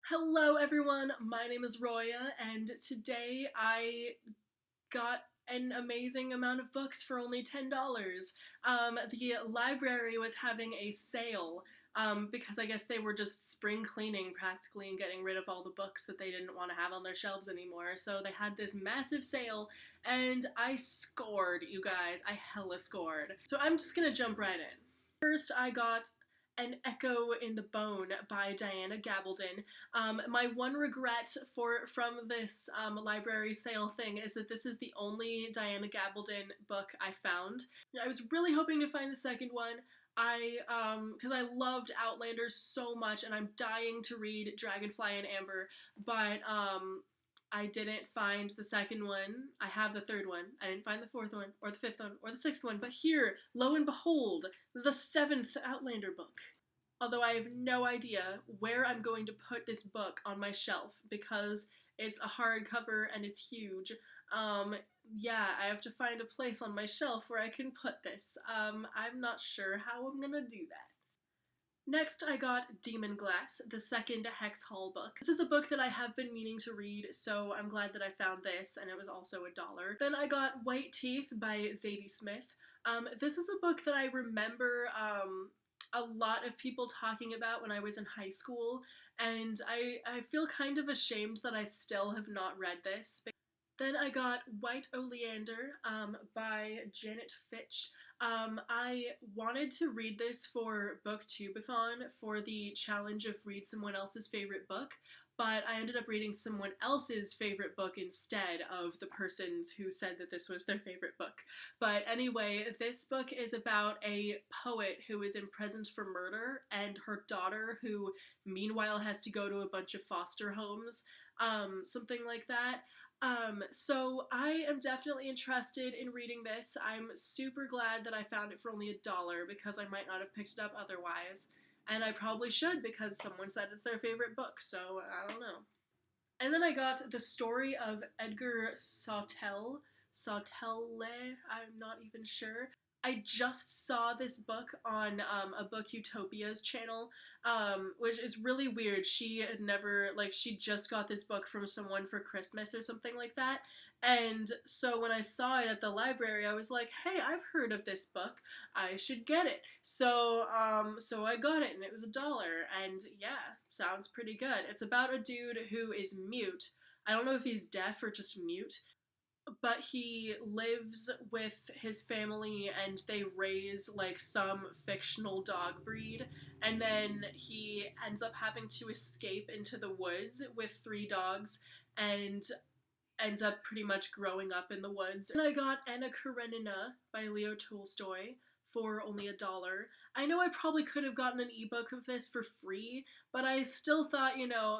Hello everyone, my name is Roya, and today I got an amazing amount of books for only $10. The library was having a sale because I guess they were just spring cleaning practically and getting rid of all the books that they didn't want to have on their shelves anymore. So they had this massive sale and I scored, you guys. I hella scored. So I'm just gonna jump right in. First, I got An Echo in the Bone by Diana Gabaldon. My one regret from this library sale thing is that this is the only Diana Gabaldon book I found. I was really hoping to find the second one. Because I loved Outlander so much, and I'm dying to read Dragonfly and Amber, but I didn't find the second one. I have the third one. I didn't find the fourth one, or the fifth one, or the sixth one, but here, lo and behold, the seventh Outlander book. Although I have no idea where I'm going to put this book on my shelf because it's a hardcover and it's huge. Yeah, I have to find a place on my shelf where I can put this. I'm not sure how I'm gonna do that. Next, I got Demon Glass, the second Hex Hall book. This is a book that I have been meaning to read, so I'm glad that I found this, and it was also $1. Then I got White Teeth by Zadie Smith. This is a book that I remember a lot of people talking about when I was in high school, and I feel kind of ashamed that I still have not read this. Then I got White Oleander by Janet Fitch. I wanted to read this for Booktubeathon for the challenge of read someone else's favorite book, but I ended up reading someone else's favorite book instead of the persons who said that this was their favorite book. But anyway, this book is about a poet who is imprisoned for murder and her daughter who meanwhile has to go to a bunch of foster homes, something like that. So I am definitely interested in reading this. I'm super glad that I found it for only $1 because I might not have picked it up otherwise. And I probably should because someone said it's their favorite book, so I don't know. And then I got The Story of Edgar Sawtelle. Sawtelle, I'm not even sure. I just saw this book on a Book Utopia's channel, which is really weird. She had never, like, she just got this book from someone for Christmas or something like that. And so when I saw it at the library, I was like, hey, I've heard of this book. I should get it. So I got it, and it was $1. And yeah, sounds pretty good. It's about a dude who is mute. I don't know if he's deaf or just mute, but he lives with his family and they raise like some fictional dog breed, and then he ends up having to escape into the woods with three dogs and ends up pretty much growing up in the woods. And I got Anna Karenina by Leo Tolstoy for only $1. I know I probably could have gotten an ebook of this for free, but I still thought,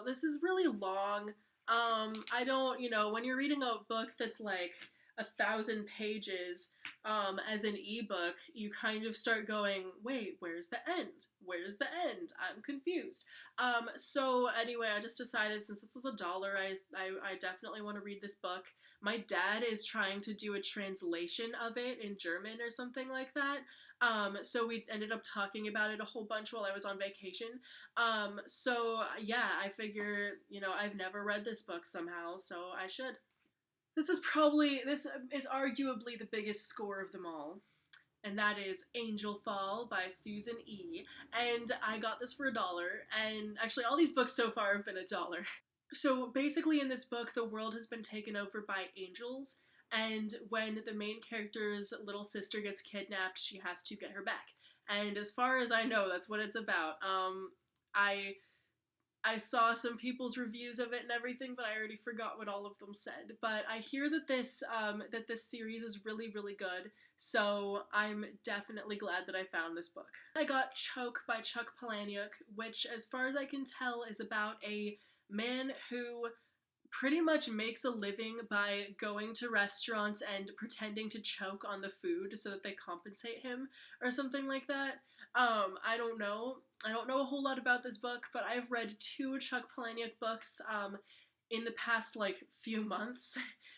this is really long. I don't, when you're reading a book that's like 1,000 pages as an ebook, you kind of start going, wait, where's the end? Where's the end? I'm confused. So anyway, I just decided since this is $1, I definitely want to read this book. My dad is trying to do a translation of it in German or something like that. So we ended up talking about it a whole bunch while I was on vacation. So yeah, I figure, I've never read this book somehow, so I should. This is arguably the biggest score of them all, and that is Angel Fall by Susan E. And I got this for $1, and actually all these books so far have been $1. So basically in this book, the world has been taken over by angels, and when the main character's little sister gets kidnapped, she has to get her back. And as far as I know, that's what it's about. I saw some people's reviews of it and everything, but I already forgot what all of them said. But I hear that this series is really, really good, so I'm definitely glad that I found this book. I got Choke by Chuck Palahniuk, which, as far as I can tell, is about a man who pretty much makes a living by going to restaurants and pretending to choke on the food so that they compensate him or something like that. I don't know. I don't know a whole lot about this book, but I've read 2 Chuck Palahniuk books in the past like few months,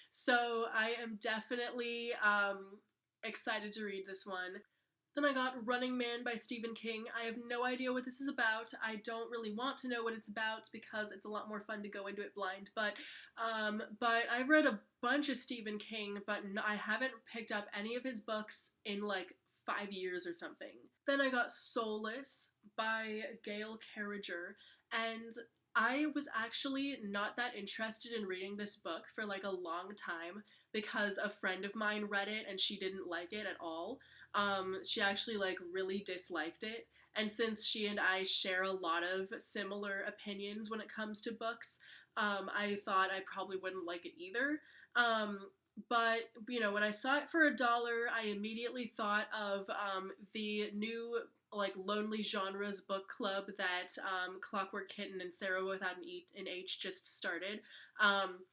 so I am definitely excited to read this one. Then I got Running Man by Stephen King. I have no idea what this is about. I don't really want to know what it's about because it's a lot more fun to go into it blind. But I've read a bunch of Stephen King, but I haven't picked up any of his books in like 5 years or something. Then I got Soulless by Gail Carriger, and I was actually not that interested in reading this book for like a long time because a friend of mine read it and she didn't like it at all. She actually like really disliked it. And since she and I share a lot of similar opinions when it comes to books, I thought I probably wouldn't like it either. Um, but when I saw it for $1, I immediately thought of the new like lonely genres book club that Clockwork Kitten and Sarah without an H just started. Um,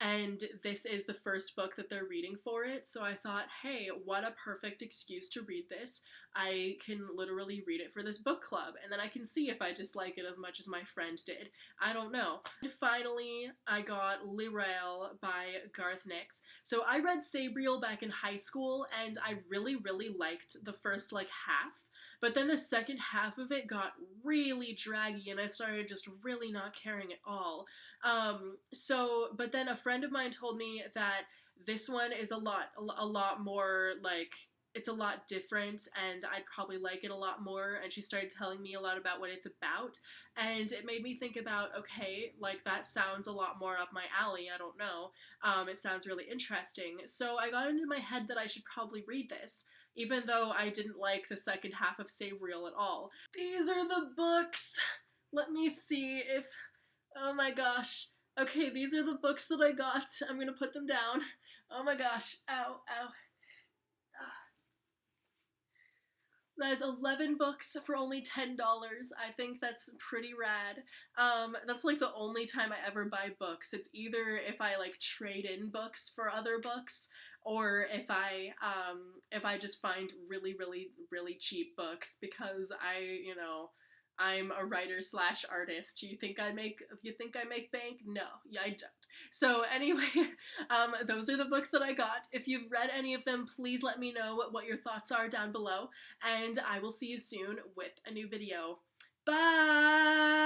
and this is the first book that they're reading for it. So I thought, hey, what a perfect excuse to read this. I can literally read it for this book club, and then I can see if I dislike it as much as my friend did. I don't know. And finally, I got Lirael by Garth Nix. So I read Sabriel back in high school, and I really, really liked the first like half. But then the second half of it got really draggy, and I started just really not caring at all. But then a friend of mine told me that this one is a lot more like it's a lot different and I'd probably like it a lot more, and she started telling me a lot about what it's about, and it made me think about, okay, like that sounds a lot more up my alley. I don't know. It sounds really interesting. So I got into my head that I should probably read this, even though I didn't like the second half of Sabriel at all. These are the books. Let me see if oh my gosh. Okay, these are the books that I got. I'm gonna put them down. Oh my gosh. Ow, ow. There's 11 books for only $10. I think that's pretty rad. That's like the only time I ever buy books. It's either if I like trade in books for other books, or if I just find really, really, really cheap books because I'm a writer slash artist. You think I make bank? No, yeah, I don't. So anyway, those are the books that I got. If you've read any of them, please let me know what your thoughts are down below, and I will see you soon with a new video. Bye!